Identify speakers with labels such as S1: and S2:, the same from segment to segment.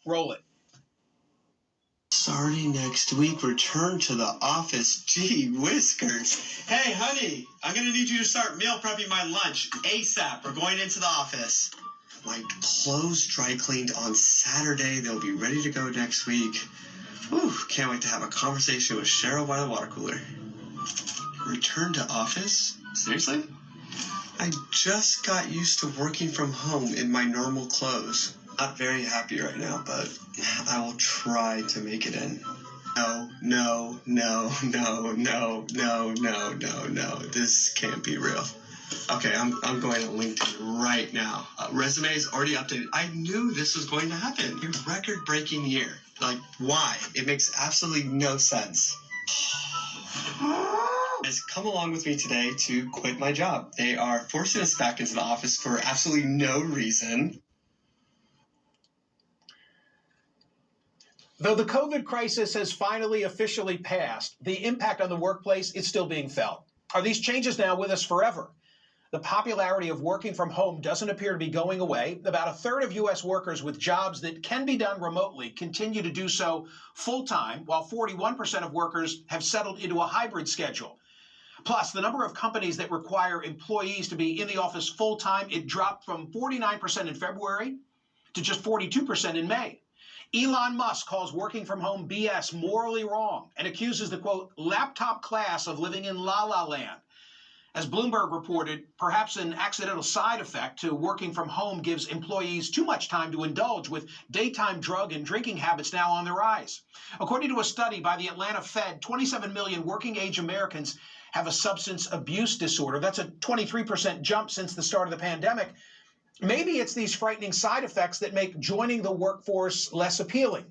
S1: Roll it.
S2: Starting next week, return to the office. Gee whiskers. Hey, honey, I'm going to need you to start meal prepping my lunch ASAP. We're going into the office. My clothes dry cleaned on Saturday. They'll be ready to go next week. Whew, can't wait to have a conversation with Cheryl by the water cooler. Return to office? Seriously? I just got used to working from home in my normal clothes. Not very happy right now, but I will try to make it in. No. This can't be real. Okay, I'm going to LinkedIn right now. Resume is already updated. I knew this was going to happen. A record-breaking year. Like, why? It makes absolutely no sense. Has come along with me today to quit my job. They are forcing us back into the office for absolutely no reason.
S1: Though the COVID crisis has finally officially passed, the impact on the workplace is still being felt. Are these changes now with us forever? The popularity of working from home doesn't appear to be going away. About a third of U.S. workers with jobs that can be done remotely continue to do so full-time, while 41% of workers have settled into a hybrid schedule. Plus, the number of companies that require employees to be in the office full-time, it dropped from 49% in February to just 42% in May. Elon Musk calls working from home BS morally wrong and accuses the, quote, laptop class of living in la la land. As Bloomberg reported, perhaps an accidental side effect to working from home gives employees too much time to indulge, with daytime drug and drinking habits now on the rise. According to a study by the Atlanta Fed, 27 million working-age Americans have a substance abuse disorder. That's a 23% jump since the start of the pandemic. Maybe it's these frightening side effects that make joining the workforce less appealing.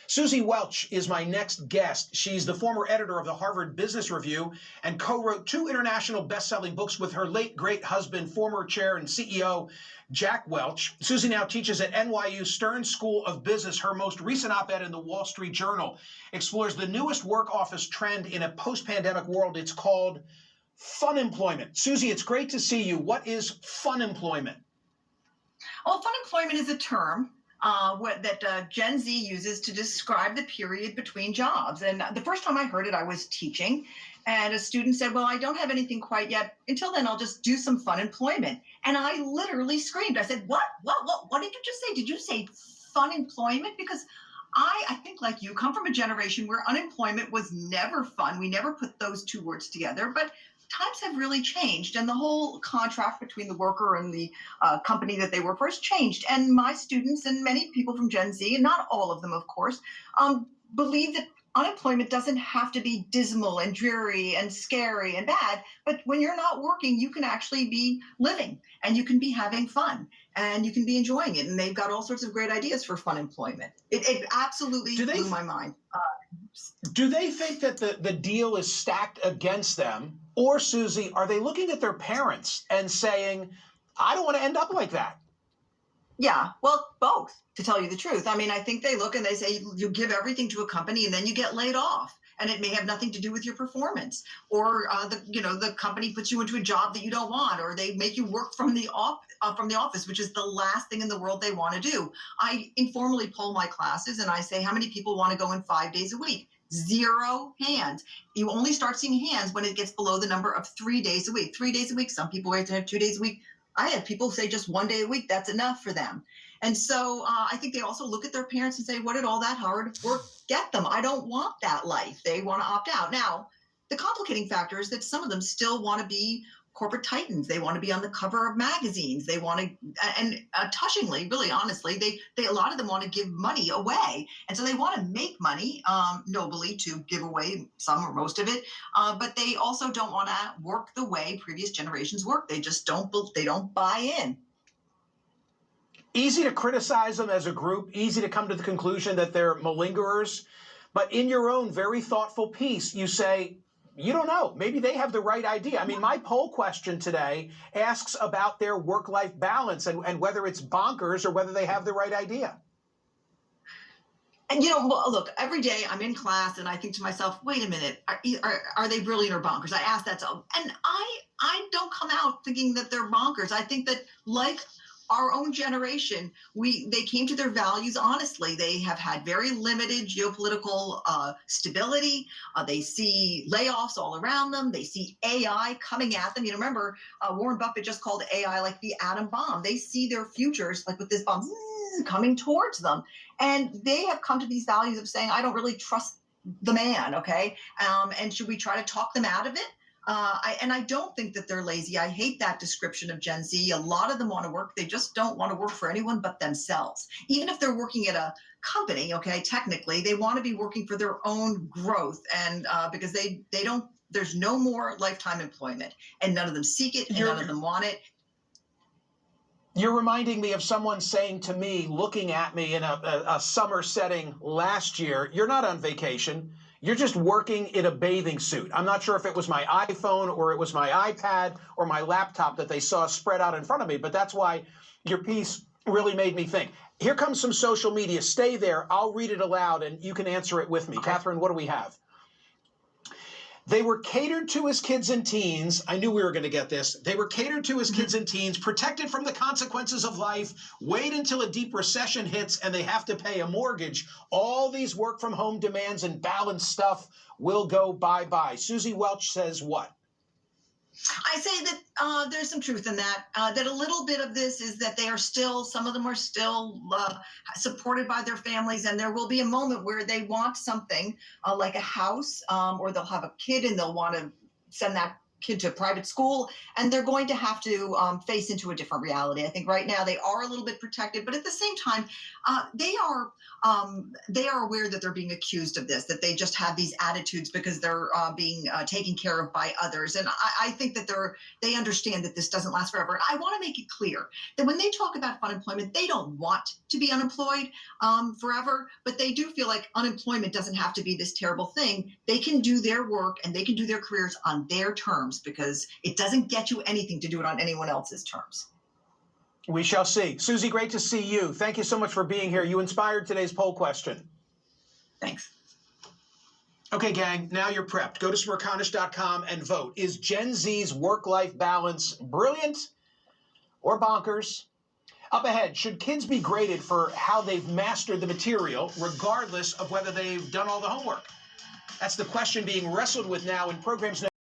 S1: Susie Welch is my next guest. She's the former editor of the Harvard Business Review and co-wrote 2 international best-selling books with her late great husband, former chair and CEO Jack Welch. Susie now teaches at NYU Stern School of Business. Her most recent op-ed in the Wall Street Journal explores the newest work office trend in a post-pandemic world. It's called fun employment. Susie, it's great to see you. What is fun employment?
S3: Well, fun employment is a term that Gen Z uses to describe the period between jobs. And the first time I heard it, I was teaching, and a student said, well, I don't have anything quite yet. Until then, I'll just do some fun employment. And I literally screamed. I said, what did you just say? Did you say fun employment? Because I think, like you, come from a generation where unemployment was never fun. We never put those two words together. But times have really changed, and the whole contract between the worker and the company that they work for has changed. And my students and many people from Gen Z, and not all of them, of course, believe that unemployment doesn't have to be dismal and dreary and scary and bad. But when you're not working, you can actually be living, and you can be having fun, and you can be enjoying it. And they've got all sorts of great ideas for fun employment. It absolutely blew my mind.
S1: Do they think that the deal is stacked against them? Or, Susie, are they looking at their parents and saying, I don't want to end up like that?
S3: Yeah, well, both, to tell you the truth. I mean, I think they look and they say you give everything to a company and then you get laid off. And it may have nothing to do with your performance, or the company puts you into a job that you don't want, or they make you work from the office, which is the last thing in the world they want to do. I informally poll my classes and I say, how many people want to go in 5 days a week? 0 hands. You only start seeing hands when it gets below the number of 3 days a week. 3 days a week. Some people wait to have 2 days a week. I had people say just 1 day a week, that's enough for them. And so I think they also look at their parents and say, what did all that hard work get them? I don't want that life. They want to opt out. Now, the complicating factor is that some of them still want to be corporate titans. They want to be on the cover of magazines. They want to, and touchingly, really honestly, they a lot of them want to give money away. And so they want to make money, nobly, to give away some or most of it. But they also don't want to work the way previous generations worked. They just don't buy in.
S1: Easy to criticize them as a group, easy to come to the conclusion that they're malingerers. But in your own very thoughtful piece, you say, you don't know. Maybe they have the right idea. I mean, my poll question today asks about their work-life balance and whether it's bonkers or whether they have the right idea.
S3: And, look, every day I'm in class and I think to myself, wait a minute, are they brilliant or bonkers? I ask that. And I don't come out thinking that they're bonkers. I think that, like our own generation, they came to their values honestly. They have had very limited geopolitical stability. They see layoffs all around them. They see AI coming at them. Remember, Warren Buffett just called AI like the atom bomb. They see their futures like with this bomb coming towards them. And they have come to these values of saying, I don't really trust the man, okay? And should we try to talk them out of it? I don't think that they're lazy. I hate that description of Gen Z. A lot of them want to work. They just don't want to work for anyone but themselves. Even if they're working at a company, okay, technically, they want to be working for their own growth. And because they don't, there's no more lifetime employment, and none of them seek it, and none of them want it.
S1: You're reminding me of someone saying to me, looking at me in a summer setting last year, you're not on vacation. You're just working in a bathing suit. I'm not sure if it was my iPhone or it was my iPad or my laptop that they saw spread out in front of me, but that's why your piece really made me think. Here comes some social media. Stay there. I'll read it aloud and you can answer it with me. Catherine, what do we have? They were catered to as kids and teens. I knew we were going to get this. They were catered to as kids and teens, protected from the consequences of life. Wait until a deep recession hits and they have to pay a mortgage. All these work from home demands and balance stuff will go bye-bye. Susie Welch says what?
S3: I say that there's some truth in that, that a little bit of this is that they are still, some of them are still supported by their families, and there will be a moment where they want something like a house, or they'll have a kid and they'll want to send that kid to private school, and they're going to have to face into a different reality. I think right now they are a little bit protected, but at the same time, they are aware that they're being accused of this, that they just have these attitudes because they're being taken care of by others. And I think that they understand that this doesn't last forever. I want to make it clear that when they talk about unemployment, they don't want to be unemployed forever, but they do feel like unemployment doesn't have to be this terrible thing. They can do their work and they can do their careers on their terms, because it doesn't get you anything to do it on anyone else's terms.
S1: We shall see. Susie, great to see you. Thank you so much for being here. You inspired today's poll question.
S3: Thanks.
S1: Okay, gang, now you're prepped. Go to smirconish.com and vote. Is Gen Z's work-life balance brilliant or bonkers? Up ahead, should kids be graded for how they've mastered the material, regardless of whether they've done all the homework? That's the question being wrestled with now in programs.